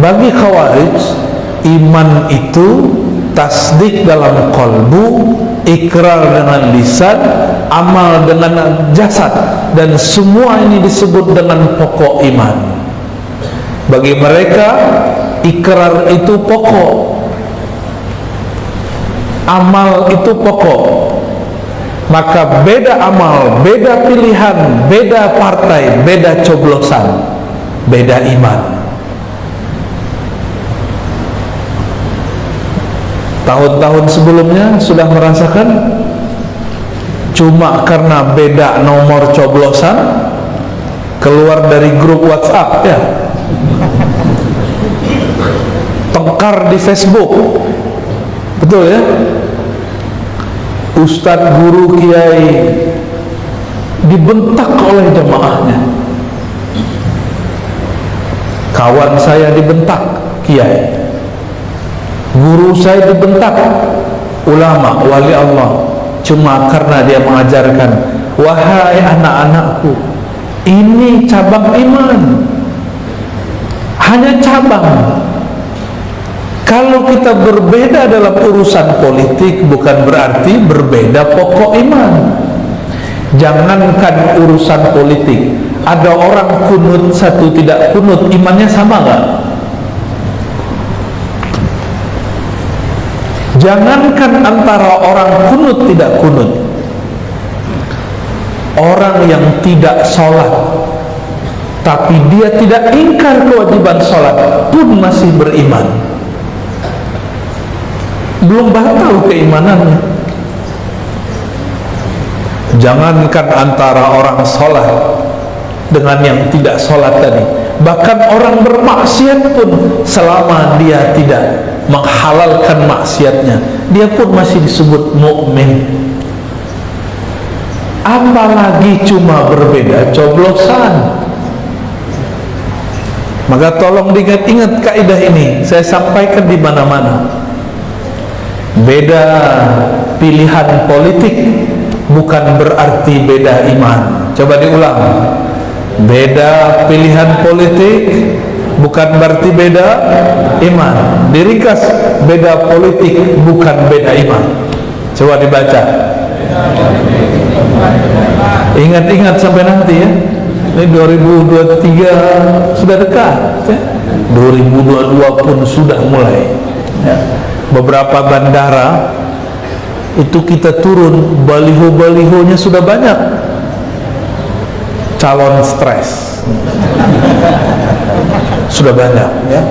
Bagi Khawarij, iman itu tasdik dalam kalbu, ikrar dengan lisan, amal dengan jasad, dan semua ini disebut dengan pokok iman. Bagi mereka, ikrar itu pokok, amal itu pokok. Maka beda amal, beda pilihan, beda partai, beda coblosan, beda iman. Tahun-tahun sebelumnya sudah merasakan, cuma karena beda nomor coblosan keluar dari grup WhatsApp, ya, tengkar di Facebook, betul ya, ustadz, guru, kiai dibentak oleh jamaahnya. Kawan saya dibentak kiai, guru saya dibentak ulama, wali Allah, cuma karena dia mengajarkan, wahai anak-anakku, ini cabang iman, hanya cabang. Kalau kita berbeda dalam urusan politik, bukan berarti berbeda pokok iman. Jangankan urusan politik, ada orang kunut, satu tidak kunut, imannya sama gak? Jangankan antara orang kunut tidak kunut, orang yang tidak sholat tapi dia tidak ingkar kewajiban sholat pun masih beriman, belum batal keimanannya. Jangankan antara orang sholat dengan yang tidak sholat tadi, bahkan orang bermaksiat pun, selama dia tidak menghalalkan maksiatnya, dia pun masih disebut mukmin. Apalagi cuma berbeda coblosan. Maka tolong diingat-ingat kaidah ini, saya sampaikan di mana-mana. Beda pilihan politik bukan berarti beda iman. Coba diulang. Beda pilihan politik bukan berarti beda iman. Diringkas, beda politik bukan beda iman. Coba dibaca. Ingat-ingat sampai nanti ya. Ini 2023 sudah dekat ya. 2022 pun sudah mulai ya. Beberapa bandara itu kita turun, baliho-balihonya sudah banyak, calon stres sudah banyak ya.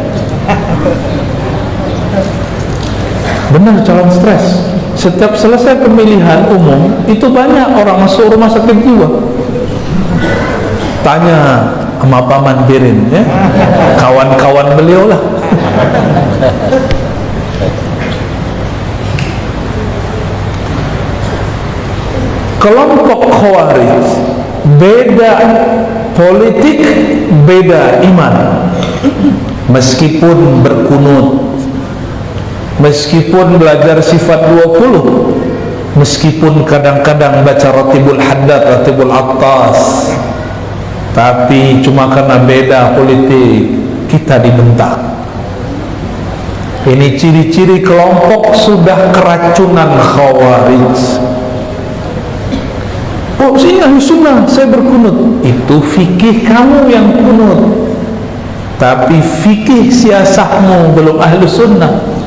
Benar, calon stres. Setiap selesai pemilihan umum itu banyak orang masuk rumah sakit jiwa. Tanya sama Pak Mandirin ya, kawan-kawan beliau lah. Kelompok Khawarij beda politik, beda iman. Meskipun berkunut, meskipun belajar sifat 20, meskipun kadang-kadang baca Ratibul Haddad, Ratibul Attas, tapi cuma karena beda politik kita dibentak. Ini ciri-ciri kelompok sudah keracunan Khawarij. Oh, saya ahli sunnah, saya berkunut. Itu fikih kamu yang kunut, tapi fikih siasahmu belum ahli sunnah.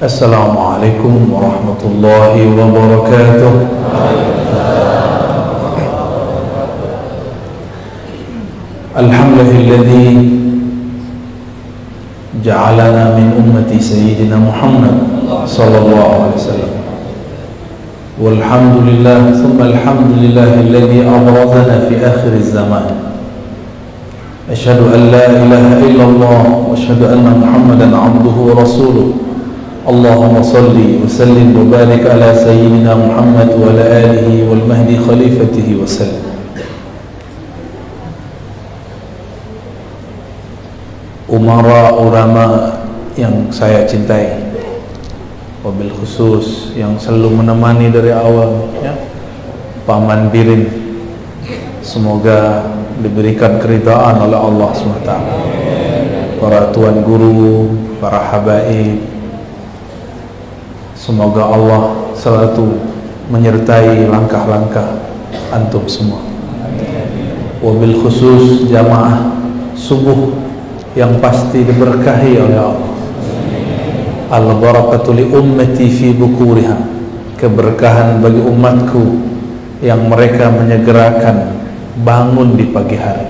Assalamualaikum warahmatullahi wabarakatuh. Alhamdulilladzi ja'alana min ummati sayyidina Muhammad sallallahu alaihi wasallam. Walhamdulillah thumma alhamdulillahilladzi abrazana fi akhir zaman. Asyhadu an la ilaha illallah wa asyhadu anna Muhammadan abduhu wa rasuluh. Allahumma salli wa sallim wa barik ala sayyidina Muhammad wa ala alihi wal mahdi khalifatihi wa sallam. umara ulama yang saya cintai, wabil khusus yang selalu menemani dari awal, ya, Pak Mandirin, semoga diberikan keridhaan oleh Allah SWT, para tuan guru, para habaib, semoga Allah selalu menyertai langkah-langkah antum semua, wabil khusus jamaah subuh yang pasti diberkahi oleh Allah. Al-barakatu li ummati fi bukuriha, keberkahan bagi umatku yang mereka menyegerakan bangun di pagi hari.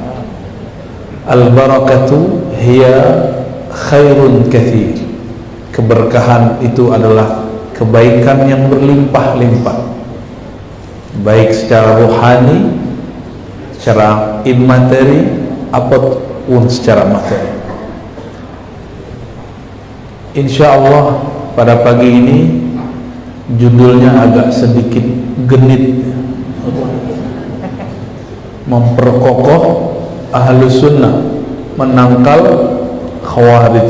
Al-barakatu hiya khairun kathir, keberkahan itu adalah kebaikan yang berlimpah-limpah, baik secara rohani, secara imateri, apapun secara materi. Insyaallah pada pagi ini judulnya agak sedikit genit, memperkokoh Ahlus Sunnah menangkal Khawarij.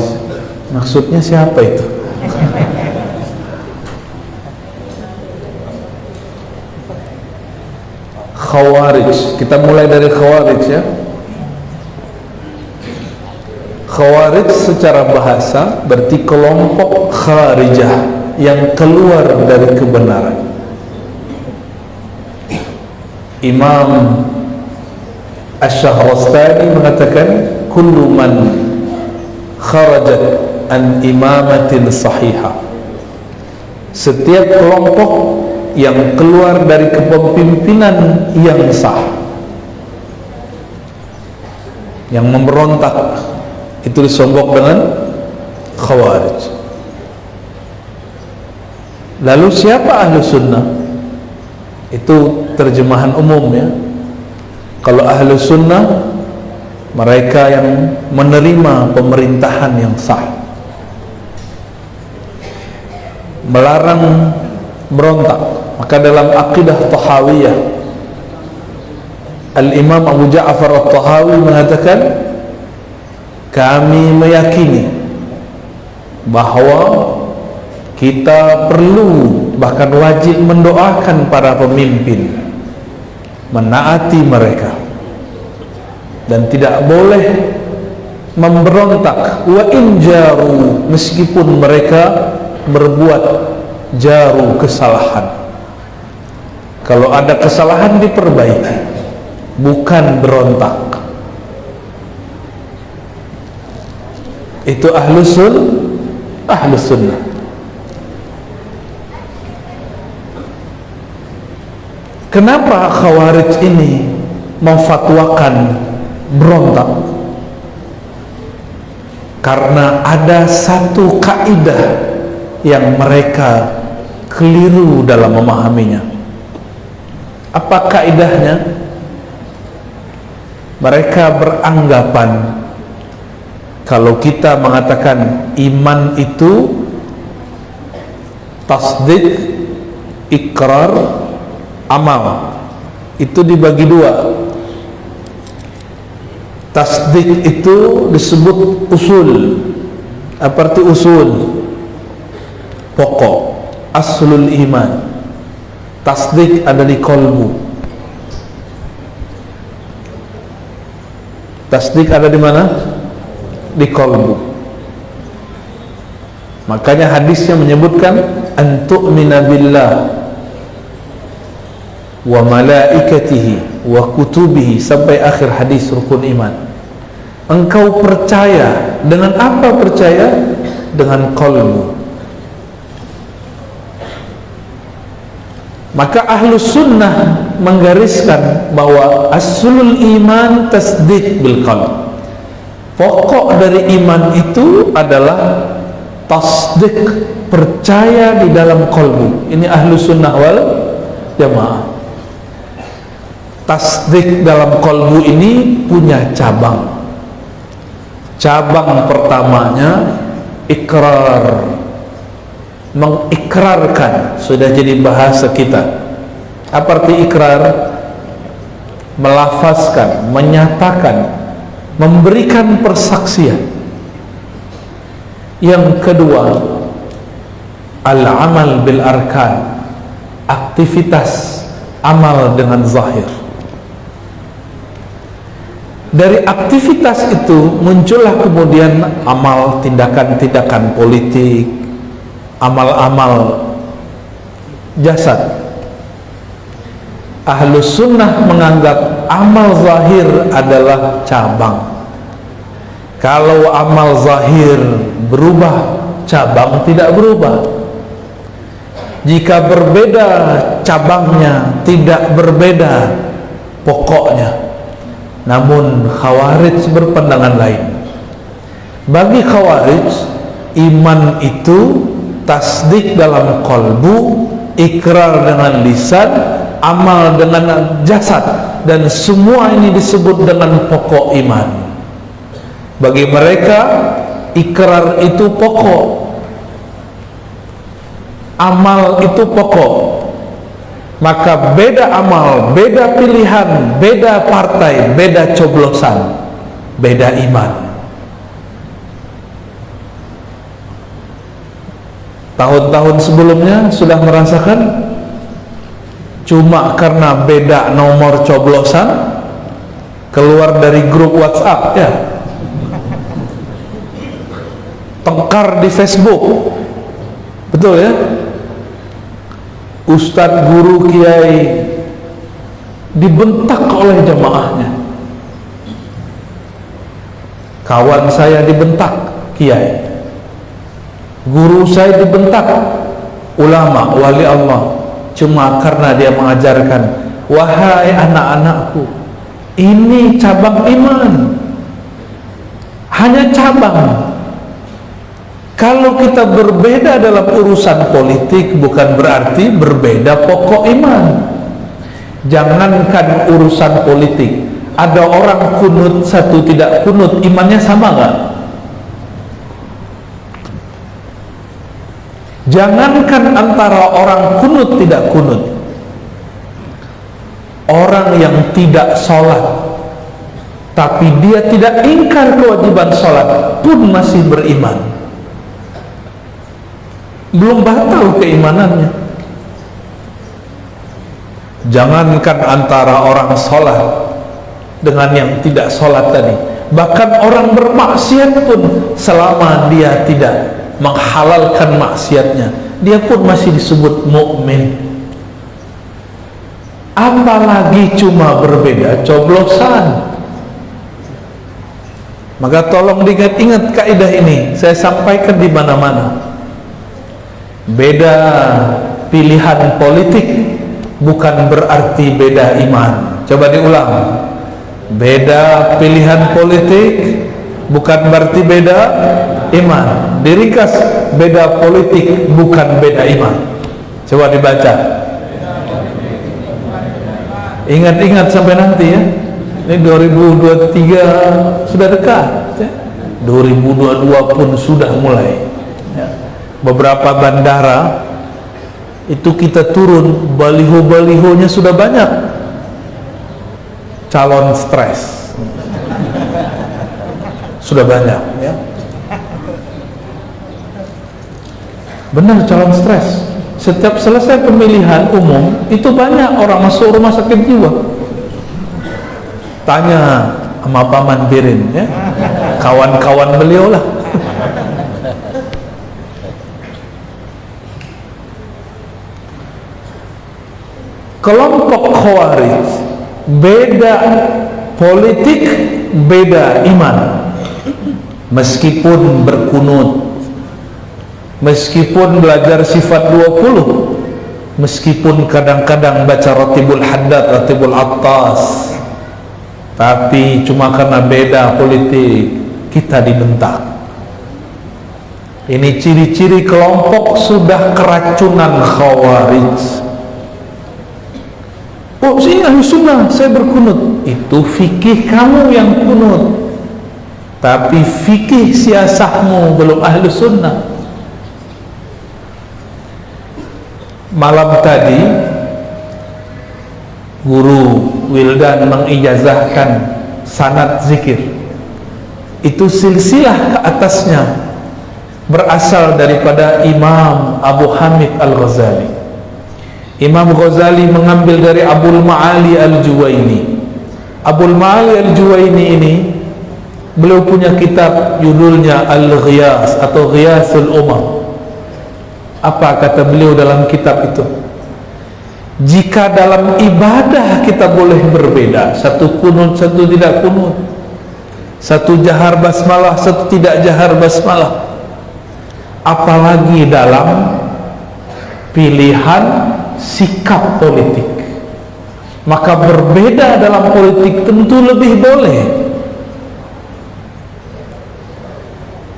Maksudnya siapa itu? Khawarij, kita mulai dari Khawarij, ya. Khawarij secara bahasa berarti kelompok kharijah yang keluar dari kebenaran. Imam Asy-Syahrastani mengatakan kullu man kharajat an imamatin sahihah, setiap kelompok yang keluar dari kepemimpinan yang sah, yang memberontak, itu disogok dengan Khawarij. Lalu siapa Ahlu Sunnah? Itu terjemahan umum, ya. Kalau Ahlu Sunnah, mereka yang menerima pemerintahan yang sah, melarang berontak. Maka dalam akidah Tahawiyah, Al-Imam Abu Ja'far At-Tahawi mengatakan, kami meyakini bahwa kita perlu, bahkan wajib mendoakan para pemimpin, menaati mereka, dan tidak boleh memberontak. Wa in jaru, meskipun mereka berbuat jaru, kesalahan. Kalau ada kesalahan diperbaiki, bukan berontak. Itu Ahlus Sunnah. Kenapa Khawarij ini memfatwakan berontak? Karena ada satu kaidah yang mereka keliru dalam memahaminya. Apa kaidahnya? Mereka beranggapan kalau kita mengatakan iman itu tasdik, ikrar, amal, itu dibagi dua. Tasdik itu disebut usul. Apa arti usul? Pokok, aslul iman. Tasdik ada di kolbu. Tasdik ada di mana? Di kolbu. Makanya hadisnya menyebutkan antu'mina billah wa malaikatihi wa kutubihi, sampai akhir hadis rukun iman. Engkau percaya dengan apa? Percaya dengan kolbu. Maka Ahlus Sunnah menggariskan bahwa aslul iman tasdik bil qalb. Pokok dari iman itu adalah tasdik, percaya di dalam kolbu. Ini Ahlus Sunnah wal Jamaah. Tasdik dalam kolbu ini punya cabang. Cabang pertamanya ikrar, mengikrarkan, sudah jadi bahasa kita. Apa arti ikrar? Melafazkan, menyatakan, memberikan persaksian Yang kedua, al-amal bil arkan, aktivitas amal dengan zahir. Dari aktivitas itu muncullah kemudian amal, tindakan-tindakan politik, amal-amal jasad. Ahlus sunnah menganggap amal zahir adalah cabang. Kalau amal zahir berubah, cabang tidak berubah. Jika berbeda cabangnya, tidak berbeda pokoknya. Namun Khawarij berpandangan lain. Bagi Khawarij, iman itu tasdik dalam qalbu, ikrar dengan lisan, amal dengan jasad, dan semua ini disebut dengan pokok iman. Bagi mereka, ikrar itu pokok, amal itu pokok. Maka beda amal, beda pilihan, beda partai, beda coblosan, beda iman. Tahun-tahun sebelumnya sudah merasakan, cuma karena beda nomor coblosan keluar dari grup WhatsApp, ya, tengkar di Facebook, betul ya, ustadz, guru, kiai dibentak oleh jamaahnya. Kawan saya dibentak kiai, guru saya dibentak ulama, wali Allah, cuma karena dia mengajarkan, wahai anak-anakku, ini cabang iman, hanya cabang. Kalau kita berbeda dalam urusan politik, bukan berarti berbeda pokok iman. Jangankan urusan politik, ada orang kunut, satu tidak kunut, imannya sama nggak? Jangankan antara orang kunut tidak kunut, orang yang tidak sholat tapi dia tidak ingkar kewajiban sholat pun masih beriman, belum batal keimanannya. Jangankan antara orang sholat dengan yang tidak sholat tadi, bahkan orang bermaksiat pun selama dia tidak menghalalkan maksiatnya, dia pun masih disebut mukmin. Apalagi cuma berbeda coblosan. Maka tolong diingat-ingat kaidah ini, saya sampaikan di mana-mana. Beda pilihan politik bukan berarti beda iman. Coba diulang. Beda pilihan politik bukan berarti beda iman. Diringkas, beda politik bukan beda iman. Coba dibaca. Ingat-ingat sampai nanti ya. Ini 2023 sudah dekat ya. 2022 pun sudah mulai ya. Beberapa bandara itu kita turun, baliho-balihonya sudah banyak, calon stres sudah banyak ya. Benar, calon stres. Setiap selesai pemilihan umum itu banyak orang masuk rumah sakit jiwa. Tanya sama Pak Mandirin ya, kawan-kawan beliau lah. Kelompok Khawarij beda politik, beda iman. Meskipun berkunut, meskipun belajar sifat 20, meskipun kadang-kadang baca Ratibul Haddad, Ratibul Attas, tapi cuma karena beda politik kita dibentak. Ini ciri-ciri kelompok sudah keracunan Khawarij. Oh, saya ahli sunnah, saya berkunut. Itu fikih kamu yang kunut, tapi fikih siasahmu belum ahli sunnah. Malam tadi guru Wildan mengijazahkan sanad zikir, itu silsilah ke atasnya berasal daripada Imam Abu Hamid Al-Ghazali. Imam Ghazali mengambil dari Abul Ma'ali Al-Juwaini. Abul Ma'ali Al-Juwaini ini, beliau punya kitab judulnya Al-Ghiyas atau Ghiyasul Umam. Apa kata beliau dalam kitab itu? Jika dalam ibadah kita boleh berbeda, satu kunut, satu tidak kunut, satu jahar basmalah, satu tidak jahar basmalah, apalagi dalam pilihan sikap politik, maka berbeda dalam politik tentu lebih boleh.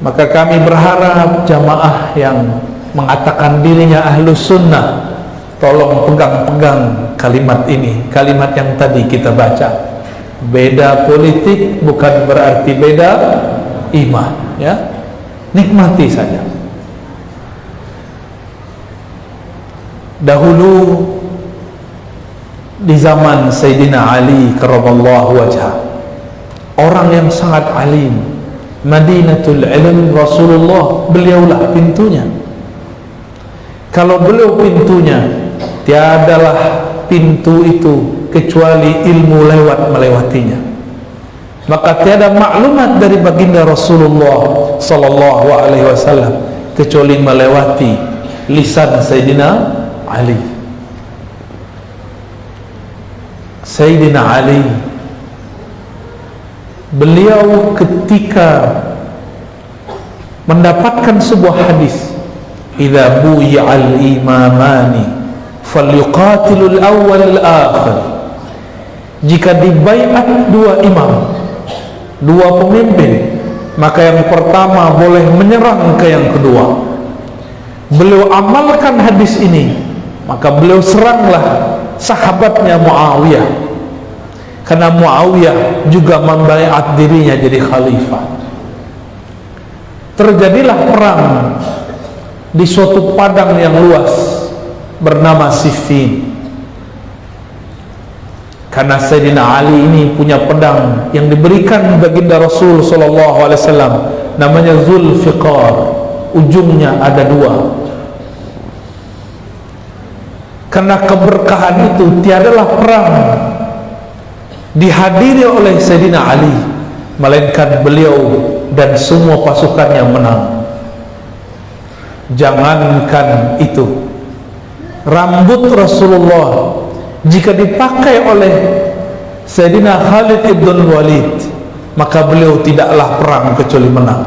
Maka kami berharap jamaah yang mengatakan dirinya Ahlus Sunnah, tolong pegang-pegang kalimat ini, kalimat yang tadi kita baca. Beda politik bukan berarti beda iman, ya. Nikmati saja. Dahulu di zaman Sayyidina Ali karramallahu wajhah, orang yang sangat alim, Madinatul Ilm Rasulullah, beliaulah pintunya. Kalau beliau pintunya, tiadalah pintu itu kecuali ilmu lewat melewatinya. Maka tiada maklumat dari baginda Rasulullah sallallahu alaihi wasallam kecuali melewati lisan Sayyidina Ali. Sayyidina Ali, beliau ketika mendapatkan sebuah hadis, idza buyi'al imamani falyuqatilul awwal al-akhir, jika dibaiat dua imam, dua pemimpin, maka yang pertama boleh menyerang ke yang kedua. Beliau amalkan hadis ini, maka beliau seranglah sahabatnya Muawiyah, karena Muawiyah juga membaiat dirinya jadi khalifah. Terjadilah perang di suatu padang yang luas bernama Siffin, karena Sayyidina Ali ini punya pedang yang diberikan baginda Rasul sallallahu alaihi wasallam, namanya Zulfiqar, ujungnya ada dua. Karena keberkahan itu, tiadalah perang dihadiri oleh Sayyidina Ali melainkan beliau dan semua pasukannya menang. Jangankan itu, rambut Rasulullah jika dipakai oleh Sayyidina Khalid ibn Walid, maka beliau tidaklah perang kecuali menang.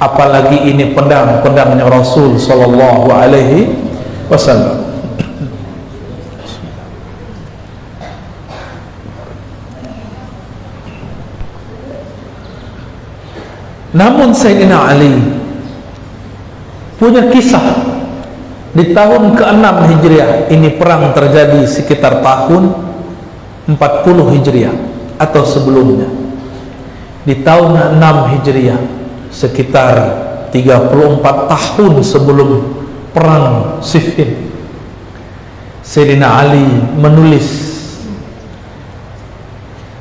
Apalagi ini pedangnya Rasul sallallahu alaihi wasallam. Namun Sayyidina Ali punya kisah. Di tahun ke-6 Hijriah, ini perang terjadi sekitar tahun 40 Hijriah atau sebelumnya. Di tahun 6 Hijriah, sekitar 34 tahun sebelum perang Siffin, Sayyidina Ali menulis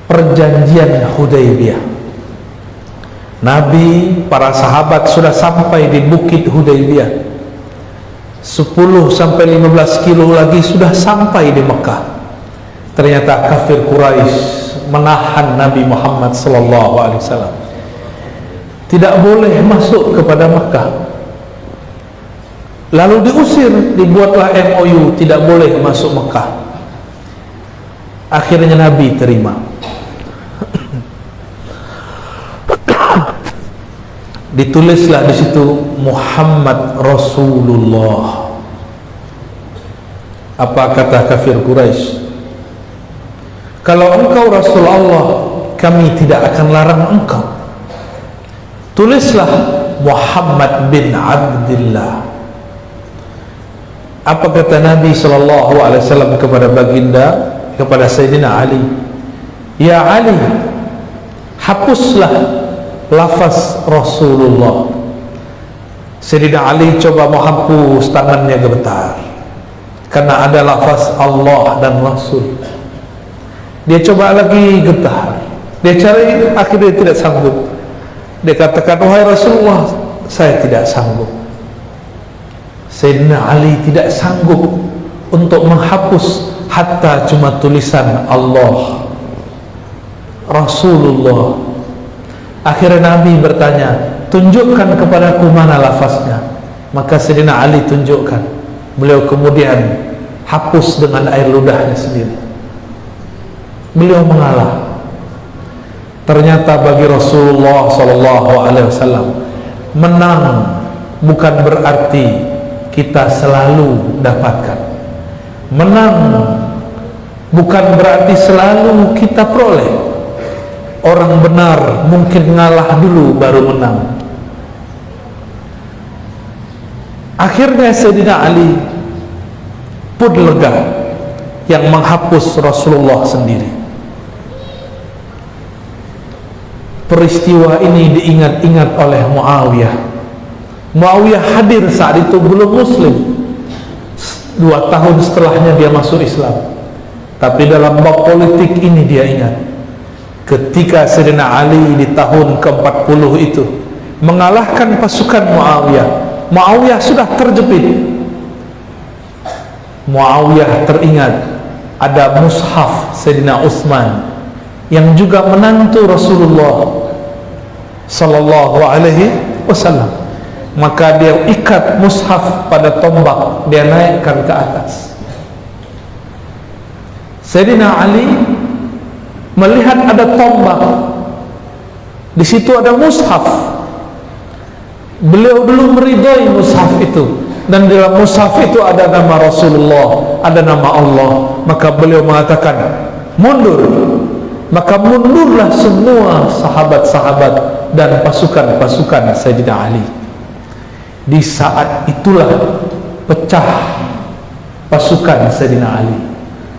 perjanjian Hudaybiyah. Nabi, para sahabat sudah sampai di bukit Hudaybiyah, 10 sampai 15 kilo lagi sudah sampai di Mekah. Ternyata kafir Quraisy menahan Nabi Muhammad sallallahu alaihi wasallam, tidak boleh masuk kepada Mekah. Lalu diusir, dibuatlah MOU, tidak boleh masuk Mekah. Akhirnya Nabi terima. Ditulislah di situ Muhammad Rasulullah. Apa kata kafir Quraisy? Kalau engkau Rasul Allah, kami tidak akan larang engkau. Tulislah Muhammad bin Abdullah. Apa kata Nabi sallallahu alaihi wasallam kepada baginda, kepada Sayyidina Ali? Ya Ali, hapuslah lafaz Rasulullah. Sayyidina Ali coba menghapus, tangannya gemetar karena ada lafaz Allah dan Rasul. Dia coba lagi, getar. Dia cari, akhirnya tidak sanggup. Dia katakan, wahai Rasulullah, saya tidak sanggup. Sayyidina Ali tidak sanggup untuk menghapus hatta cuma tulisan Allah, Rasulullah. Akhirnya Nabi bertanya, tunjukkan kepadaku mana lafaznya. Maka Sayyidina Ali tunjukkan. Beliau kemudian hapus dengan air ludahnya sendiri. Beliau mengalah. Ternyata bagi Rasulullah SAW, menang bukan berarti kita selalu dapatkan. Menang bukan berarti selalu kita peroleh. Orang benar mungkin ngalah dulu baru menang. Akhirnya Sayyidina Ali pun lega yang menghapus Rasulullah sendiri. Peristiwa ini diingat-ingat oleh Muawiyah. Muawiyah hadir saat itu belum muslim. 2 tahun setelahnya dia masuk Islam. Tapi dalam bab politik ini dia ingat, ketika Sayyidina Ali di tahun ke-40 itu mengalahkan pasukan Muawiyah. Muawiyah sudah terjepit. Muawiyah teringat ada mushaf Sayyidina Utsman yang juga menantu Rasulullah sallallahu alaihi wasallam. Maka dia ikat mushaf pada tombak, dia naikkan ke atas. Sayyidina Ali melihat ada tombak, di situ ada mushaf. Beliau dulu meridai mushaf itu, dan dalam mushaf itu ada nama Rasulullah, ada nama Allah. Maka beliau mengatakan, mundur. Maka mundurlah semua sahabat-sahabat dan pasukan-pasukan Sayyidina Ali. Di saat itulah pecah pasukan Sayyidina Ali.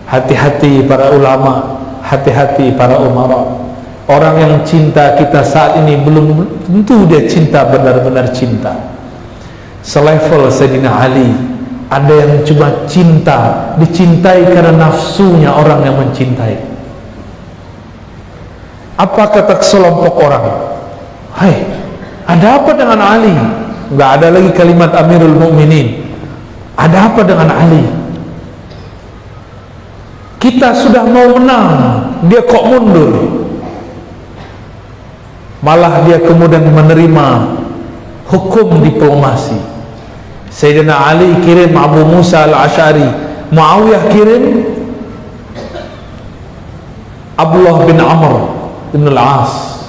Hati-hati para ulama, hati-hati para umara. Orang yang cinta kita saat ini belum tentu dia cinta benar-benar cinta. Selevel Sayyidina Ali, ada yang cuma cinta, dicintai karena nafsunya orang yang mencintai. Apa kata sekelompok orang? Hai, ada apa dengan Ali? Nggak ada lagi kalimat Amirul Mukminin. Ada apa dengan Ali? Kita sudah mau menang, dia kok mundur? Malah dia kemudian menerima hukum diplomasi. Sayyidina Ali kirim Abu Musa al-Asy'ari, Muawiyah kirim Abdullah bin Amr bin al-As.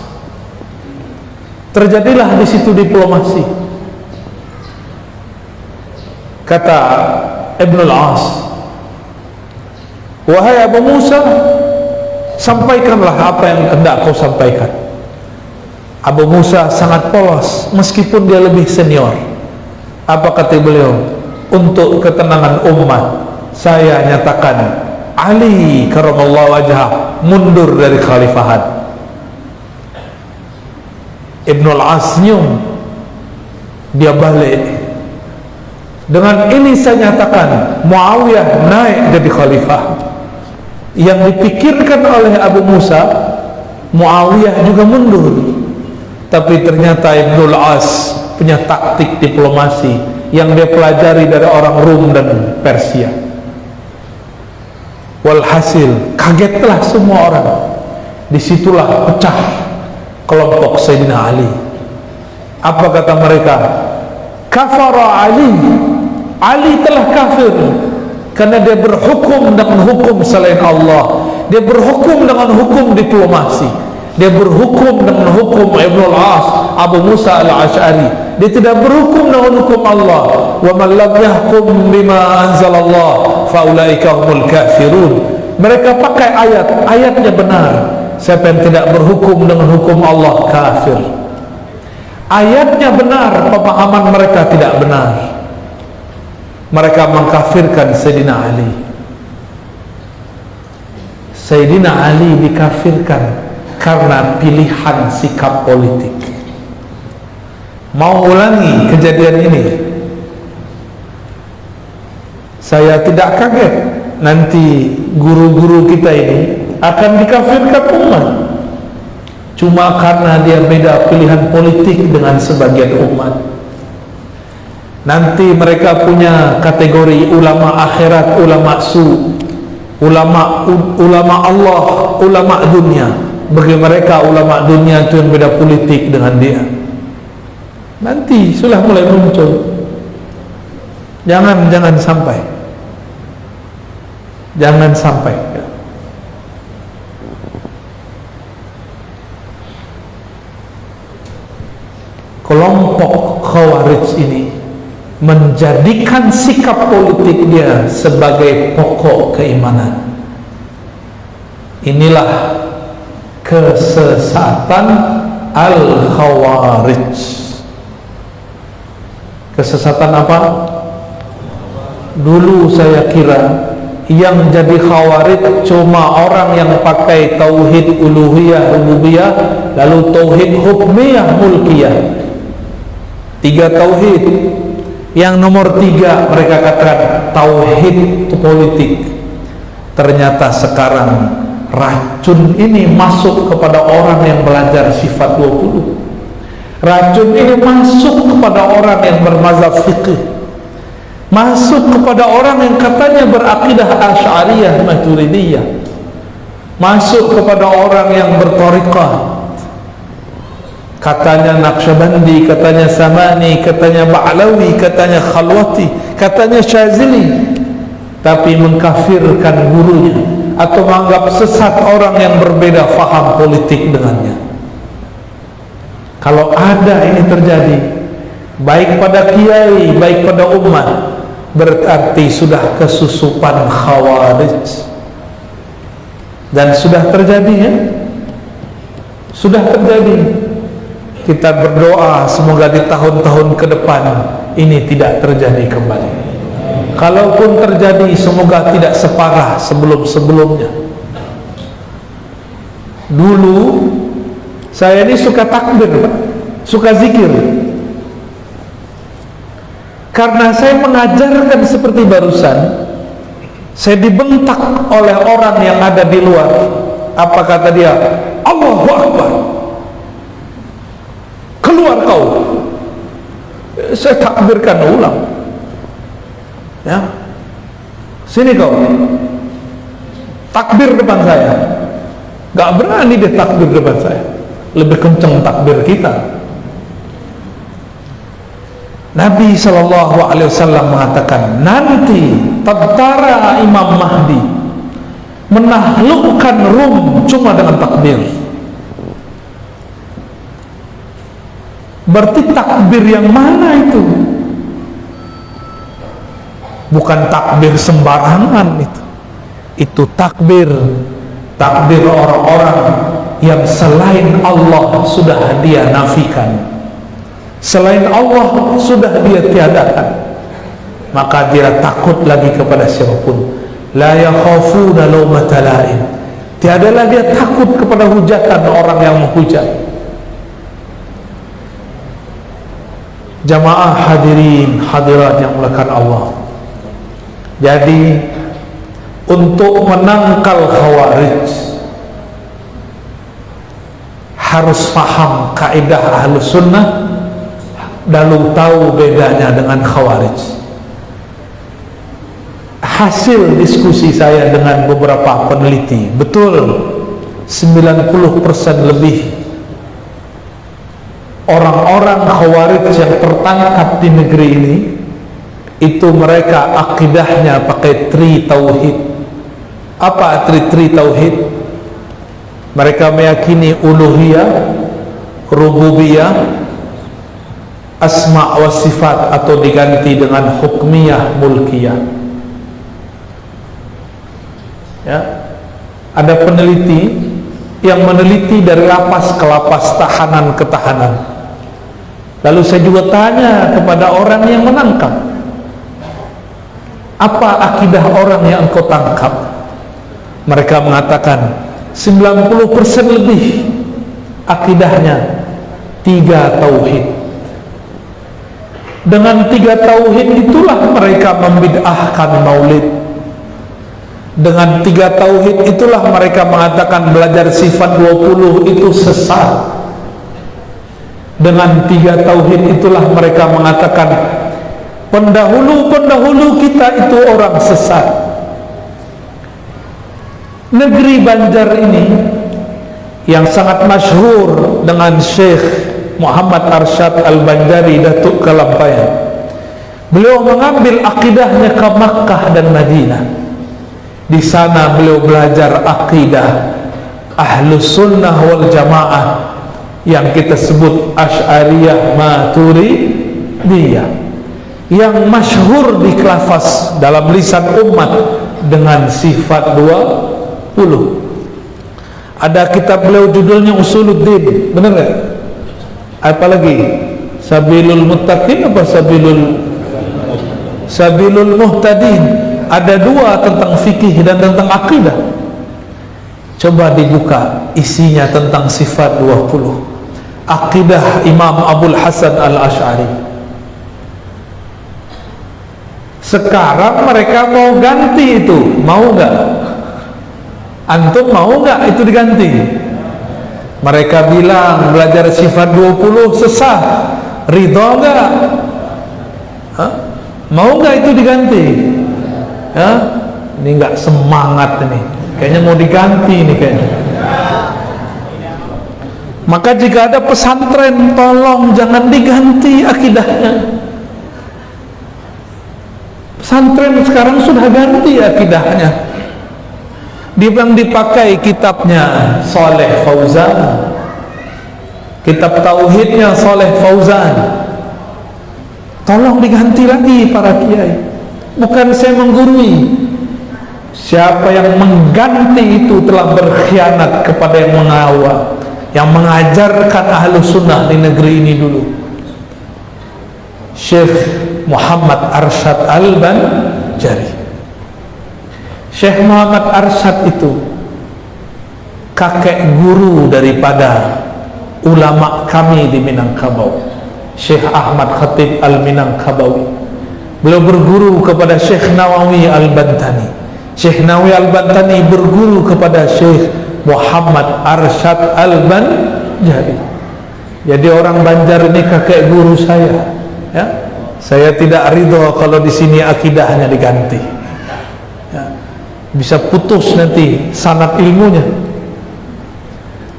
Terjadilah di situ diplomasi. Kata Ibn al-As, wahai Abu Musa, sampaikanlah apa yang hendak kau sampaikan. Abu Musa sangat polos meskipun dia lebih senior. Apa kata beliau? Untuk ketenangan umat, saya nyatakan Ali karamallahu wajhah mundur dari khalifahan. Ibn al-As senyum, dia balik. Dengan ini saya nyatakan Muawiyah naik jadi khalifah. Yang dipikirkan oleh Abu Musa, Muawiyah juga mundur. Tapi ternyata Ibn al-As punya taktik diplomasi yang dia pelajari dari orang Rum dan Persia. Walhasil kagetlah semua orang. Disitulah pecah kelompok Sayyidina Ali. Apa kata mereka? Kafara Ali. Ali telah kafir karena dia berhukum dengan hukum selain Allah. Dia berhukum dengan hukum diplomasi. Dia berhukum dengan hukum Ibn al-As, Abu Musa al-Asy'ari. Dia tidak berhukum dengan hukum Allah. Wa man lam yahkum bima anzalallah fa ulaika humul kafirun. Mereka pakai ayatnya benar. Siapa yang tidak berhukum dengan hukum Allah kafir. Ayatnya benar, pemahaman mereka tidak benar. Mereka mengkafirkan Sayyidina Ali. Sayyidina Ali dikafirkan karena pilihan sikap politik. Mau ulangi kejadian ini, saya tidak kaget nanti guru-guru kita ini akan dikafirkan umat. cuma karena dia beda pilihan politik dengan sebagian umat. Nanti mereka punya kategori ulama akhirat, ulama su, ulama Allah, ulama dunia. Bagi mereka ulama dunia itu yang beda politik dengan dia. Nanti sudah mulai muncul. Jangan sampai. Jangan sampai. Kelompok Khawarij ini menjadikan sikap politik dia sebagai pokok keimanan. Inilah kesesatan Al-Khawarij. Kesesatan apa? Dulu saya kira yang jadi Khawarij cuma orang yang pakai tauhid uluhiyah rububiyah, lalu tauhid hukmiyah mulkiyah. 3 tauhid. Yang nomor 3 mereka katakan tauhid politik. Ternyata sekarang racun ini masuk kepada orang yang belajar sifat 20. Racun ini masuk kepada orang yang bermazhab fiqh, masuk kepada orang yang katanya berakidah Asy'ariyah Maturidiyah, masuk kepada orang yang berthariqah, katanya Naqsyabandi, katanya Samani, katanya Ba'lawi, katanya Khalwati, katanya Syazili, tapi mengkafirkan gurunya atau menganggap sesat orang yang berbeda faham politik dengannya. Kalau ada ini terjadi, baik pada kiai, baik pada umat, berarti sudah kesusupan Khawarij. Dan sudah terjadi, ya, sudah terjadi. Kita berdoa semoga di tahun-tahun ke depan ini tidak terjadi kembali. Kalaupun terjadi, semoga tidak separah sebelum-sebelumnya. Dulu saya ini suka takbir, Pak, suka zikir, karena saya mengajarkan seperti barusan. Saya dibentak oleh orang yang ada di luar. Apa kata dia? Allahu Akbar, keluar kau. Saya takbirkan ulang, ya, sini kau, takbir depan saya. Gak berani dia takbir depan saya, lebih kenceng takbir kita. Nabi SAW mengatakan nanti tentara Imam Mahdi menaklukkan Rum cuma dengan takbir. Berarti takbir yang mana itu? Bukan takbir sembarangan itu. Itu takbir orang-orang yang selain Allah sudah dia nafikan, selain Allah sudah dia tiadakan, maka dia takut lagi kepada siapapun. La yakhafuna laumata laim, tiadalah dia takut kepada hujatan orang yang menghujat. Jamaah hadirin hadirat yang mulakan Allah, jadi untuk menangkal Khawarij harus paham kaidah Ahlus Sunnah, lalu tahu bedanya dengan Khawarij. Hasil diskusi saya dengan beberapa peneliti, betul 90% lebih orang-orang Khawarij yang tertangkap di negeri ini itu mereka akidahnya pakai tri tauhid. Apa tri tauhid? Mereka meyakini uluhiyah, rububiyah, asma wa sifat, atau diganti dengan hukmiyah, mulkiyah. Ya, ada peneliti yang meneliti dari lapas ke lapas, tahanan ke tahanan. Lalu saya juga tanya kepada orang yang menangkap, apa akidah orang yang engkau tangkap? Mereka mengatakan 90% lebih akidahnya 3 tauhid. Dengan 3 tauhid itulah mereka membid'ahkan maulid. Dengan 3 tauhid itulah mereka mengatakan belajar sifat 20 itu sesat. Dengan 3 tauhid itulah mereka mengatakan pendahulu-pendahulu kita itu orang sesat. Negeri Banjar ini yang sangat masyhur dengan Syekh Muhammad Arsyad Al-Banjari Datuk Kalampayan. Beliau mengambil akidahnya ke Makkah dan Madinah. Di sana beliau belajar akidah Ahlus Sunnah wal Jamaah yang kita sebut Asy'ariyah Maturidiyah, yang masyhur dikelafaz dalam lisan umat dengan sifat 20. Ada kitab beliau judulnya Usuluddin, benar nggak? Apalagi Sabilul Muttaqin apa Sabilul Muhtadin? Ada 2 tentang fikih dan tentang akidah. Coba dibuka, isinya tentang sifat 20. Akidah Imam Abul Hasan Al-Asy'ari. Sekarang mereka mau ganti itu, mau nggak? Antum mau nggak itu diganti? Mereka bilang belajar sifat 20 sesat. Ridho nggak? Mau nggak itu diganti? Ya, ini nggak semangat ini. Kayaknya mau diganti ini kayaknya. Maka jika ada pesantren, tolong jangan diganti akidahnya. Pesantren sekarang sudah ganti akidahnya. Yang dipakai kitabnya Saleh Fauzan, kitab tauhidnya Saleh Fauzan. Tolong diganti lagi para kiai. Bukan saya menggurui. Siapa yang mengganti itu telah berkhianat kepada yang mengawal, yang mengajarkan ahlu sunnah di negeri ini dulu. Syekh Muhammad Arsyad Al-Banjari. Syekh Muhammad Arsyad itu kakek guru daripada ulama kami di Minangkabau, Syekh Ahmad Khatib Al-Minangkabawi. Beliau berguru kepada Syekh Nawawi Al-Bantani. Syekh Nawawi Al-Bantani berguru kepada Syekh Muhammad Arsyad Al-Banjari. Jadi orang Banjar ini kakek guru saya. Ya, saya tidak ridho kalau di sini akidahnya diganti. Ya, bisa putus nanti sanad ilmunya,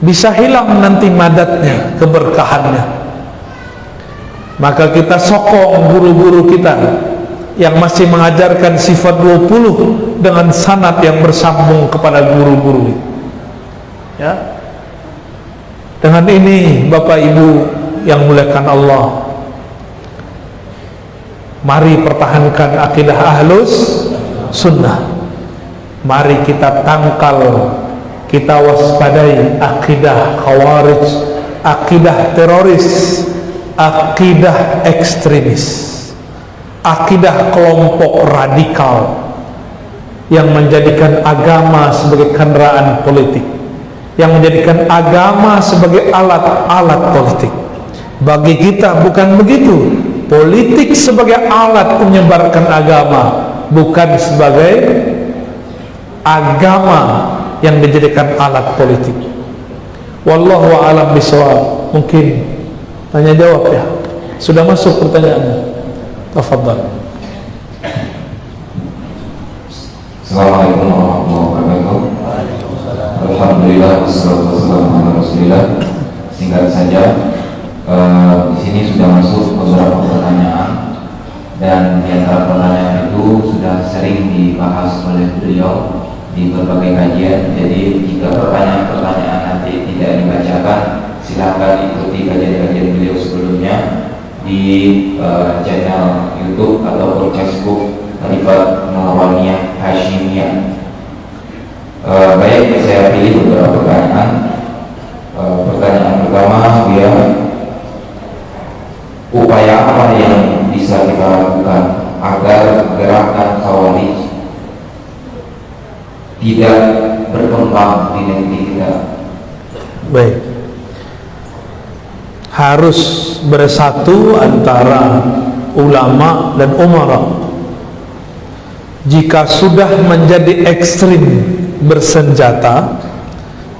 bisa hilang nanti madatnya, keberkahannya. Maka kita sokong guru-guru kita yang masih mengajarkan sifat 20 dengan sanad yang bersambung kepada guru-guru. Ya. Dengan ini Bapak Ibu yang muliakan Allah, mari pertahankan akidah ahlus sunnah. Mari kita tangkal, kita waspadai akidah khawarij, akidah teroris, akidah ekstremis, akidah kelompok radikal yang menjadikan agama sebagai kendaraan politik, yang menjadikan agama sebagai alat-alat politik. Bagi kita bukan begitu. Politik sebagai alat menyebarkan agama, bukan sebagai agama yang dijadikan alat politik. Wallahu a'lam bishawab. Mungkin tanya jawab ya. Sudah masuk pertanyaannya. Tafadhal. Assalamualaikum warahmatullahi wabarakatuh. Alhamdulillah wassalatu wassalamu ala Rasulillah. Singkat saja, di sini sudah masuk beberapa pertanyaan, dan di antara pertanyaan itu sudah sering dibahas oleh beliau di berbagai kajian. Jadi jika pertanyaan-pertanyaan nanti tidak dibacakan, silakan ikuti kajian-kajian beliau sebelumnya di channel YouTube ataupun Facebook Tariqat Nurwaniyah Hasyimiyah. Baik, saya pilih beberapa pertanyaan. Pertanyaan pertama, dia upaya apa yang bisa kita lakukan agar gerakan Khawarij tidak berkembang di negeri kita? Baik, harus bersatu antara ulama dan umara. jika sudah menjadi ekstrim bersenjata,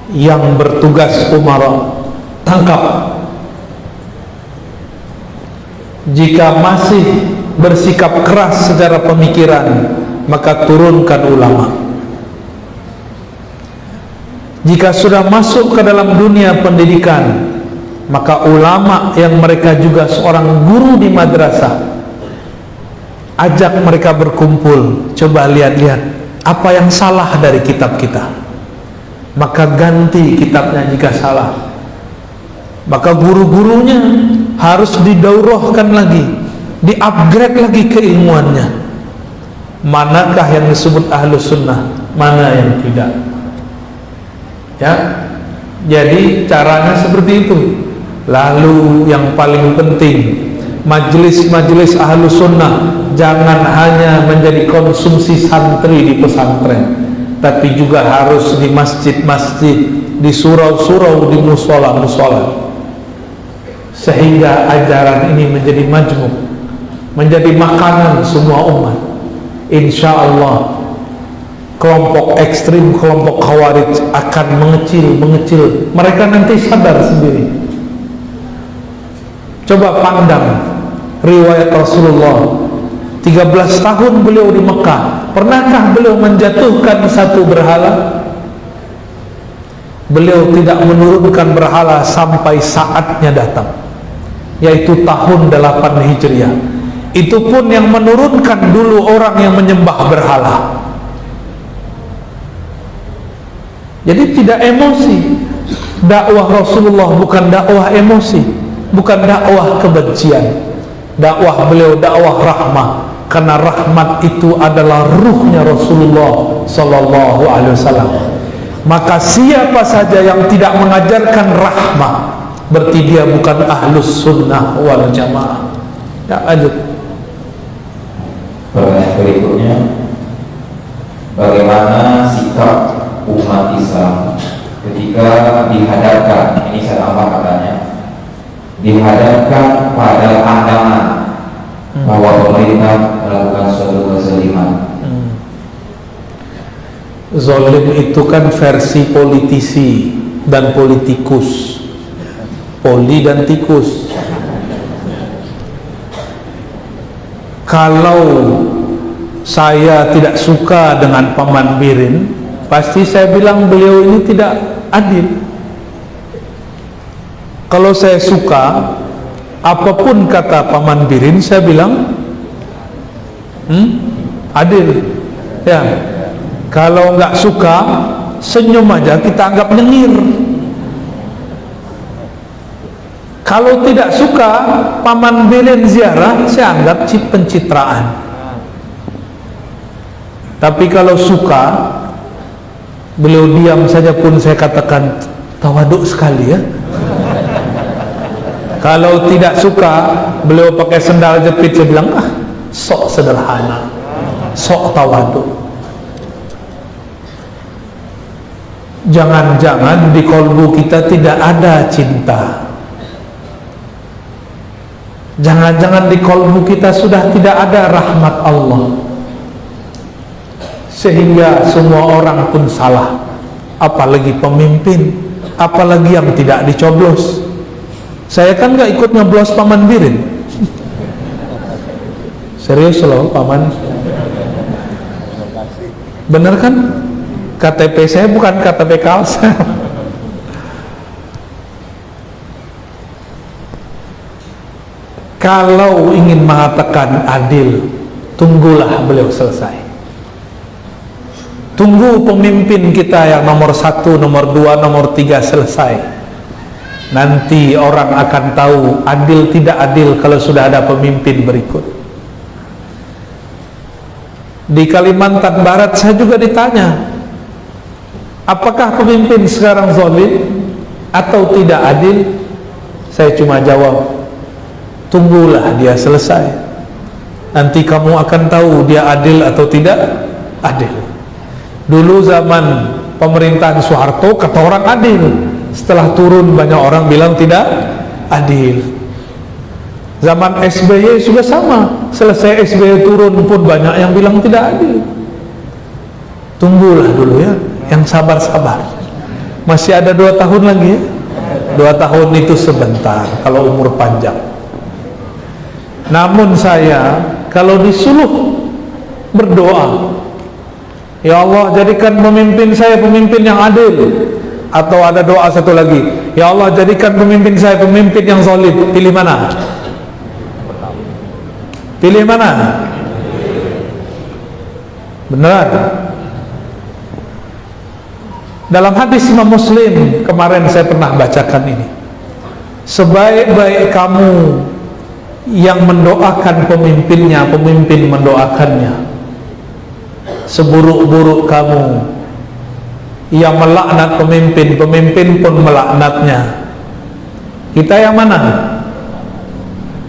yang bertugas umara tangkap. Jika masih bersikap keras secara pemikiran, maka turunkan ulama. Jika sudah masuk ke dalam dunia pendidikan, maka ulama yang mereka juga seorang guru di madrasah, ajak mereka berkumpul, coba lihat-lihat apa yang salah dari kitab kita, maka ganti kitabnya jika salah. Maka guru-gurunya harus didaurahkan lagi, di-upgrade lagi keilmuannya. Manakah yang disebut ahlus sunnah, mana yang tidak. Ya, jadi caranya seperti itu. Lalu yang paling penting, majelis-majelis ahlus sunnah jangan hanya menjadi konsumsi santri di pesantren, tapi juga harus di masjid-masjid, di surau-surau, di musola-musola, sehingga ajaran ini menjadi majmuk, menjadi makanan semua umat. Insya Allah kelompok ekstrim, kelompok khawarij akan mengecil. Mereka nanti sadar sendiri. Coba pandang riwayat Rasulullah, 13 tahun beliau di Mekah. Pernahkah beliau menjatuhkan satu berhala? Beliau tidak menurunkan berhala sampai saatnya datang, yaitu tahun 8 Hijriah. Itu pun yang menurunkan dulu orang yang menyembah berhala. Jadi tidak emosi. Dakwah Rasulullah bukan dakwah emosi, bukan dakwah kebencian. Dakwah beliau dakwah rahmah, karena rahmat itu adalah ruhnya Rasulullah sallallahu alaihi wasallam. Maka siapa saja yang tidak mengajarkan rahmah, berarti dia bukan ahlus sunnah wal jamaah. Ya, lanjut. Pertanyaan berikutnya, bagaimana sikap umat Islam ketika dihadapkan, ini saya tambah katanya, dihadapkan pada pandangan bahwa pemerintah melakukan suatu kezaliman. Zalim itu kan versi politisi dan politikus, poli dan tikus. Kalau saya tidak suka dengan Paman Birin, pasti saya bilang beliau ini tidak adil. Kalau saya suka, apapun kata Paman Birin, saya bilang adil. Ya, kalau nggak suka, senyum aja, kita anggap nyengir. Kalau tidak suka Paman Birin ziarah, saya anggap pencitraan. Tapi kalau suka, beliau diam saja pun saya katakan tawaduk sekali ya. Kalau tidak suka, beliau pakai sendal jepit, saya bilang sok sederhana, sok tawaduk. Jangan-jangan di kolbu kita tidak ada cinta. Jangan-jangan di kolbu kita sudah tidak ada rahmat Allah, sehingga semua orang pun salah, apalagi pemimpin, apalagi yang tidak dicoblos. Saya kan gak ikut nyoblos Paman Birin. Serius loh Paman, bener kan? KTP saya bukan KTP Kalsel. Kalau ingin mengatakan adil, tunggulah beliau selesai. Tunggu pemimpin kita yang nomor 1, nomor 2, nomor 3 selesai. Nanti orang akan tahu adil tidak adil kalau sudah ada pemimpin berikut. Di Kalimantan Barat saya juga ditanya, apakah pemimpin sekarang zalim atau tidak adil? Saya cuma jawab, tunggulah dia selesai, nanti kamu akan tahu dia adil atau tidak adil. Dulu zaman pemerintahan Soeharto kata orang adil, setelah turun banyak orang bilang tidak adil. Zaman SBY juga sama, selesai SBY turun pun banyak yang bilang tidak adil. Tunggulah dulu ya, yang sabar-sabar. Masih ada 2 tahun lagi ya. 2 tahun itu sebentar kalau umur panjang. Namun saya kalau disuruh berdoa, ya Allah jadikan pemimpin saya pemimpin yang adil, atau ada doa satu lagi, ya Allah jadikan pemimpin saya pemimpin yang zalim, pilih mana? Pilih mana? Beneran? Dalam hadis Imam Muslim kemarin saya pernah bacakan ini, sebaik-baik kamu yang mendoakan pemimpinnya, pemimpin mendoakannya. Seburuk-buruk kamu yang melaknat pemimpin, pemimpin pun melaknatnya. Kita yang mana?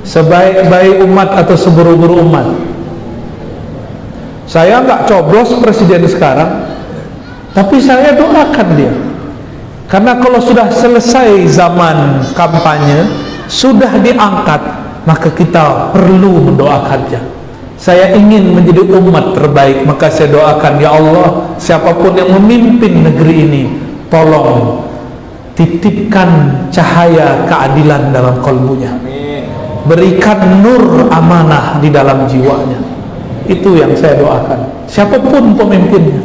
Sebaik-baik umat atau seburuk-buruk umat? Saya nggak coblos presiden sekarang, tapi saya doakan dia. Karena kalau sudah selesai zaman kampanye, sudah diangkat, maka kita perlu mendoakannya. Saya ingin menjadi umat terbaik, maka saya doakan, ya Allah, siapapun yang memimpin negeri ini, tolong titipkan cahaya keadilan dalam kalbunya, berikan nur amanah di dalam jiwanya. Itu yang saya doakan, siapapun pemimpinnya,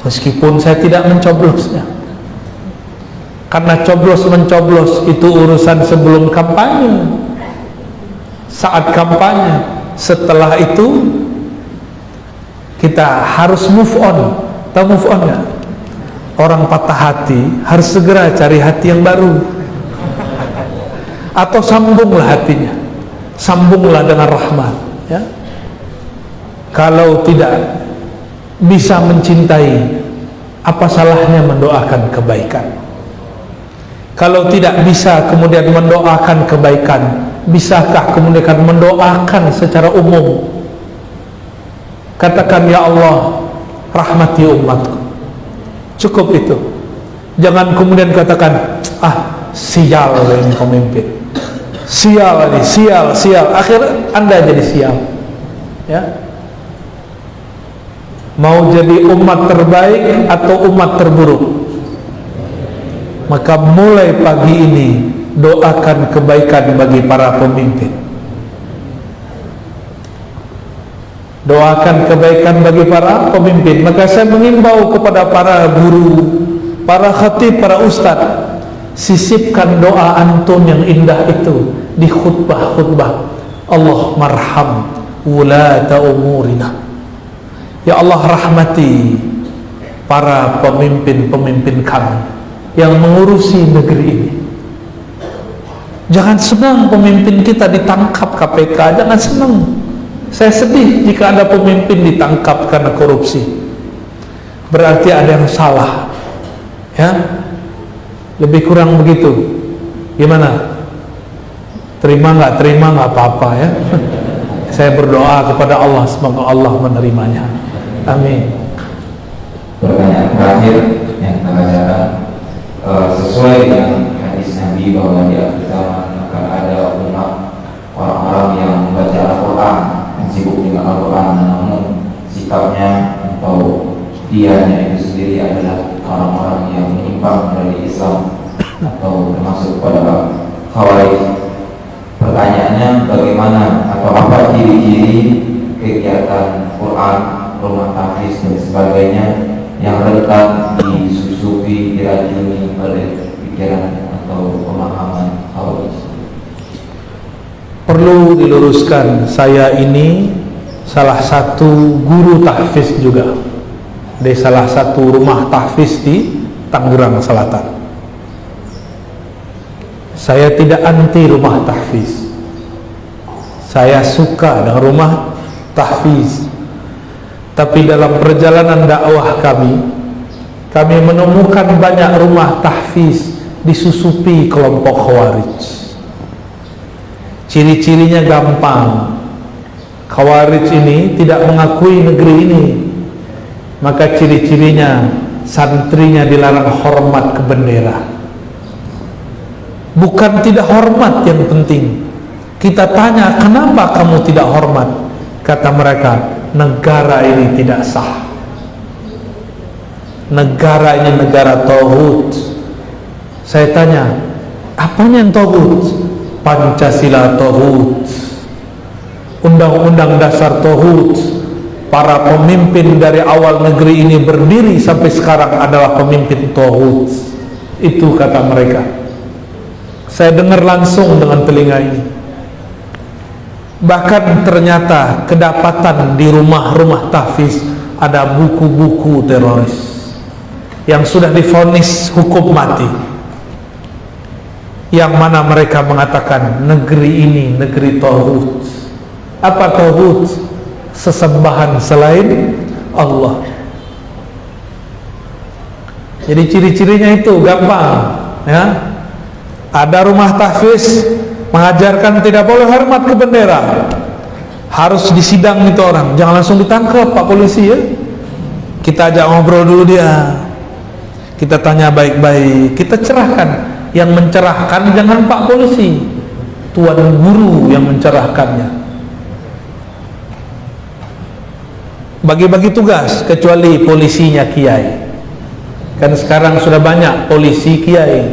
meskipun saya tidak mencoblosnya. Karena coblos-mencoblos itu urusan sebelum kampanye, saat kampanye. Setelah itu kita harus move on. Tahu move on nggak? Orang patah hati harus segera cari hati yang baru, atau sambunglah hatinya, sambunglah dengan rahmat ya. Kalau tidak bisa mencintai, apa salahnya mendoakan kebaikan? Kalau tidak bisa kemudian mendoakan kebaikan, bisakah kemudian mendoakan secara umum? Katakan, ya Allah, rahmati umatku. Cukup itu. Jangan kemudian katakan, sial ini pemimpin, sial ini, sial. Akhirnya Anda jadi sial ya. Mau jadi umat terbaik atau umat terburuk? Maka mulai pagi ini doakan kebaikan bagi para pemimpin. Doakan kebaikan bagi para pemimpin. Maka saya mengimbau kepada para guru, para khatib, para ustadz, sisipkan doa antun yang indah itu di khutbah-khutbah. Allah marham wulata umurina. Ya Allah, rahmati para pemimpin-pemimpin kami yang mengurusi negeri ini. Jangan senang pemimpin kita ditangkap KPK, jangan senang. Saya sedih jika ada pemimpin ditangkap karena korupsi. Berarti ada yang salah ya. Lebih kurang begitu. Gimana? Terima nggak apa-apa ya. Saya berdoa kepada Allah, semoga Allah menerimanya. Amin. Pertanyaan terakhir yang kita bacakan, sesuai dengan hadis Nabi bahwa di akhir zaman akan ada umat orang-orang yang membaca Al-Quran, yang sibuk dengan Al-Quran, namun sikapnya atau dianya itu sendiri adalah orang-orang yang menyimpang dari Islam atau termasuk pada Khawarij. Pertanyaannya, bagaimana atau apa ciri-ciri kegiatan Quran, rumah tahfiz dan sebagainya yang rentan disusupi, diracuni oleh pikiran atau pemahaman Khawarij? Perlu diluruskan, saya ini salah satu guru tahfiz juga di salah satu rumah tahfiz di Tangerang Selatan. Saya tidak anti rumah tahfiz, saya suka dengan rumah tahfiz. Tapi dalam perjalanan dakwah kami menemukan banyak rumah tahfiz disusupi kelompok Khawarij. Ciri-cirinya gampang. Khawarij ini tidak mengakui negeri ini, maka ciri-cirinya santrinya dilarang hormat ke bendera. Bukan tidak hormat yang penting. Kita tanya, kenapa kamu tidak hormat? Kata mereka, negara ini tidak sah. negara ini negara tauhid. Saya tanya, apanya yang tauhid? Pancasila tauhid, undang-undang dasar tauhid. Para pemimpin dari awal negeri ini berdiri sampai sekarang adalah pemimpin tauhid. Itu kata mereka. Saya dengar langsung dengan telinga ini. Bahkan ternyata kedapatan di rumah-rumah tahfiz ada buku-buku teroris yang sudah divonis hukum mati, yang mana mereka mengatakan negeri ini negeri tauhid. Apa tauhid? Sesembahan selain Allah. Jadi ciri-cirinya itu gampang, ya. Ada rumah tahfiz mengajarkan tidak boleh hormat ke bendera, harus disidang itu orang, jangan langsung ditangkap Pak Polisi, ya. Kita ajak ngobrol dulu dia, kita tanya baik-baik, kita cerahkan. Yang mencerahkan jangan Pak Polisi, Tuan Guru yang mencerahkannya. Bagi-bagi tugas, kecuali polisinya kiai. Kan sekarang sudah banyak polisi kiai,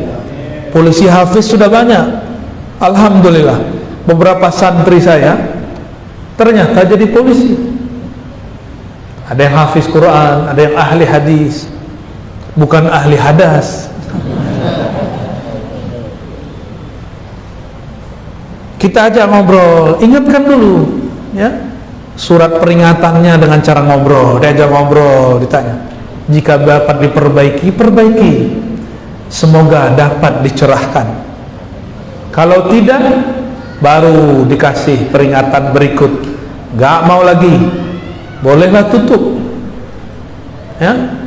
polisi hafiz sudah banyak. Alhamdulillah, beberapa santri saya ternyata jadi polisi. Ada yang hafiz Quran, ada yang ahli hadis, bukan ahli hadas. Kita ajak ngobrol, ingatkan dulu, ya. Surat peringatannya dengan cara ngobrol, diajak ngobrol, ditanya. Jika dapat diperbaiki, perbaiki. Semoga dapat dicerahkan. Kalau tidak, baru dikasih peringatan berikut. Gak mau lagi, bolehlah tutup. Ya.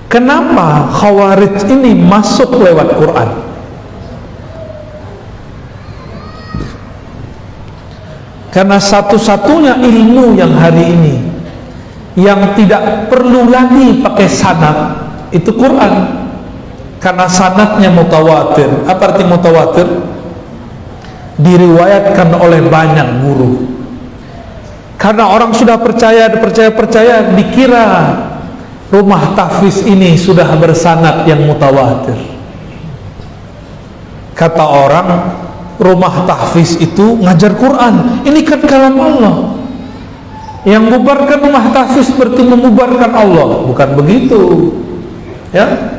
Kenapa Khawarij ini masuk lewat Quran? Karena satu-satunya ilmu yang hari ini yang tidak perlu lagi pakai sanad itu Quran. Karena sanadnya mutawatir. Apa arti mutawatir? Diriwayatkan oleh banyak guru. Karena orang sudah percaya, dikira rumah tahfiz ini sudah bersanad yang mutawatir. Kata orang, rumah tahfiz itu ngajar Quran. Ini kan kalam Allah. Yang membubarkan rumah tahfiz berarti membubarkan Allah. Bukan begitu, ya.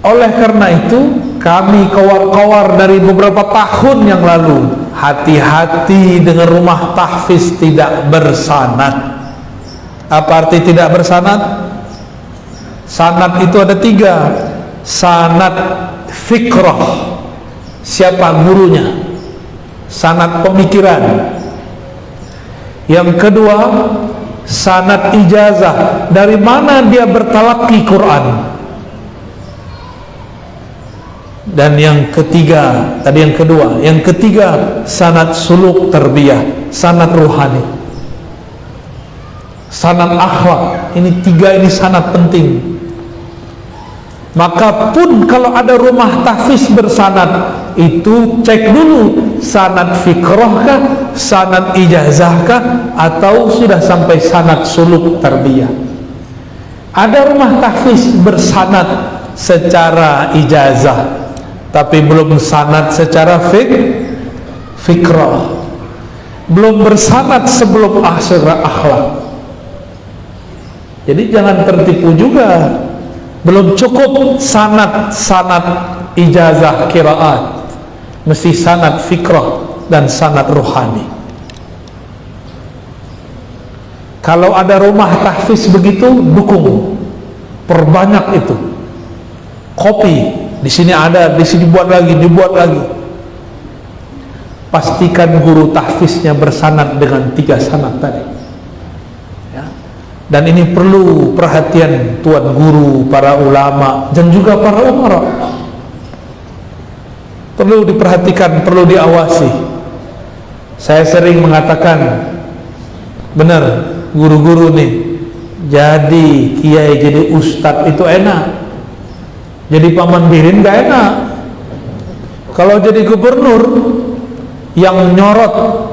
Oleh karena itu, kami kawar-kawar dari beberapa tahun yang lalu, hati-hati dengan rumah tahfiz tidak bersanad. Apa arti tidak bersanad? Sanad itu ada 3. Sanad fikrah, siapa gurunya, sanad pemikiran. Yang kedua, sanad ijazah, dari mana dia bertalaqi Quran. Dan yang ketiga, tadi yang kedua, yang ketiga sanad suluk tarbiyah, sanad ruhani, sanad akhlak. Ini 3 ini sanad penting. Maka pun kalau ada rumah tahfiz bersanad, itu cek dulu sanad fikrah kah, sanad ijazah kah, atau sudah sampai sanad suluk tarbiyah. Ada rumah tahfiz bersanad secara ijazah tapi belum sanad secara fikrah, belum bersanad sebelum akhlak. Jadi jangan tertipu juga. Belum cukup sanad ijazah qiraat, mesti sanad fikrah dan sanad ruhani. Kalau ada rumah tahfiz begitu, dukung, perbanyak itu. Kopi, di sini ada, di sini dibuat lagi. Pastikan guru tahfiznya bersanad dengan 3 sanad tadi. Dan ini perlu perhatian tuan guru, para ulama, dan juga para umara. Perlu diperhatikan, perlu diawasi. Saya sering mengatakan, benar, guru-guru nih, jadi kiai, jadi ustadz itu enak. Jadi paman birin gak enak. Kalau jadi gubernur, yang nyorot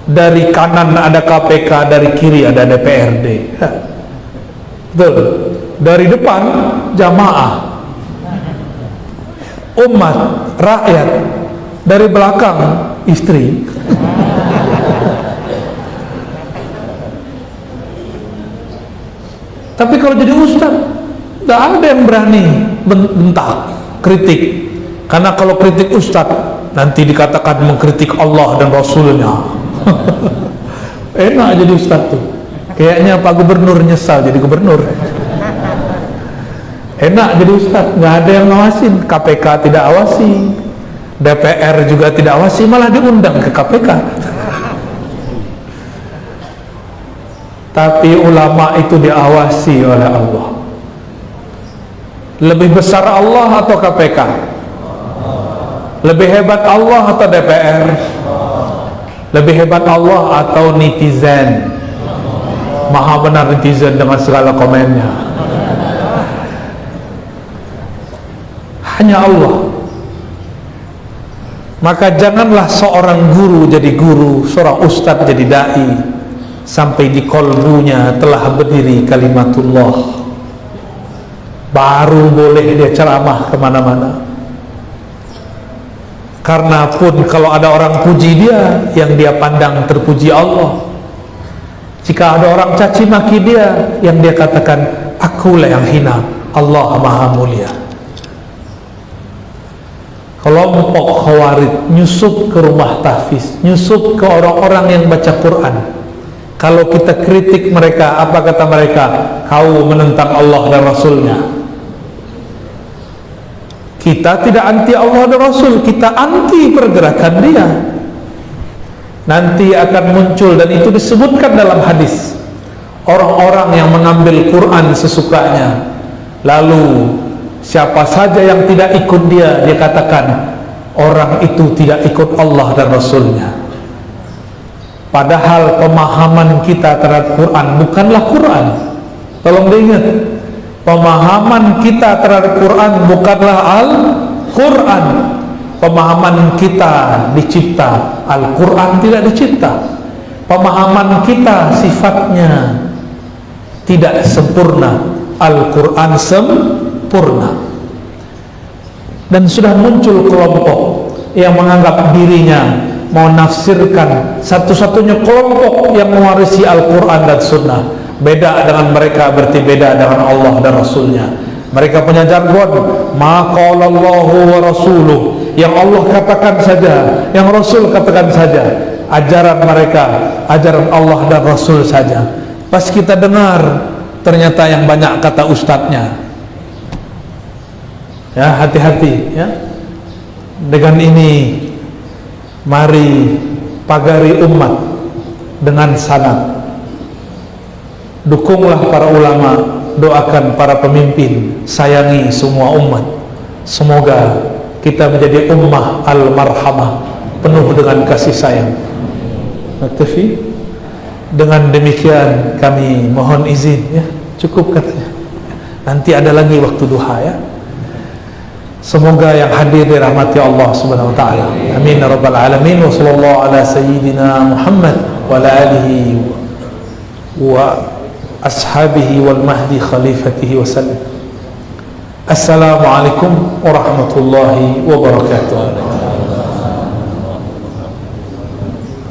dari kanan ada KPK, dari kiri ada DPRD. Betul. Dari depan jamaah, umat, rakyat. Dari belakang istri. Tapi kalau jadi ustaz, tidak ada yang berani bentak, kritik. Karena kalau kritik ustaz, nanti dikatakan mengkritik Allah dan Rasulnya. Enak jadi ustaz tuh. Kayaknya Pak Gubernur nyesal jadi gubernur. Enak jadi ustaz, nggak ada yang ngawasin. KPK tidak awasi, DPR juga tidak awasi, malah diundang ke KPK. Tapi ulama itu diawasi oleh Allah. Lebih besar Allah atau KPK? Lebih hebat Allah atau DPR? Lebih hebat Allah atau netizen? Maha benar netizen dengan segala komennya. Hanya Allah. Maka janganlah seorang guru jadi guru, seorang ustadz jadi dai, sampai di kolbunya telah berdiri kalimatullah, baru boleh dia ceramah kemana-mana. Karena pun kalau ada orang puji dia, yang dia pandang terpuji Allah. Jika ada orang caci maki dia, yang dia katakan akulah yang hina, Allah maha mulia. Kelompok Khawarij nyusup ke rumah tahfiz, nyusup ke orang-orang yang baca Quran. Kalau kita kritik mereka, apa kata mereka? Kau menentang Allah dan Rasulnya. Kita tidak anti Allah dan Rasul, kita anti pergerakan dia. Nanti akan muncul, dan itu disebutkan dalam hadis, orang-orang yang mengambil Quran sesukanya, lalu siapa saja yang tidak ikut dia, dia katakan orang itu tidak ikut Allah dan Rasulnya. Padahal pemahaman kita terhadap Quran bukanlah Quran. Tolong diingat, pemahaman kita terhadap Quran bukanlah Al-Quran. Pemahaman kita dicipta, Al-Quran tidak dicipta. Pemahaman kita sifatnya tidak sempurna, Al-Quran sempurna. Dan sudah muncul kelompok yang menganggap dirinya mau nafsirkan satu-satunya kelompok yang mewarisi Al-Quran dan Sunnah. Beda dengan mereka berarti beda dengan Allah dan Rasulnya. Mereka punya jargon, ma qalallahu wa rasuluh, yang Allah katakan saja, yang Rasul katakan saja. Ajaran mereka, ajaran Allah dan Rasul saja. Pas kita dengar, ternyata yang banyak kata ustadznya. Ya, hati-hati ya. Dengan ini mari pagari umat dengan sanad. Dukunglah para ulama, doakan para pemimpin, sayangi semua umat. Semoga kita menjadi ummah al-marhamah, penuh dengan kasih sayang. Naktafi. Dengan demikian kami mohon izin ya, cukup katanya. Nanti ada lagi waktu duha ya. Semoga yang hadir dirahmati Allah Subhanahu wa taala. Amin ya rabbal alamin. Wa sallallahu ala sayyidina Muhammad wa ala alihi wa ashabihi wal mahdi khalifatihi wa sallam. Assalamualaikum warahmatullahi wabarakatuh.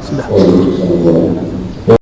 Sudah.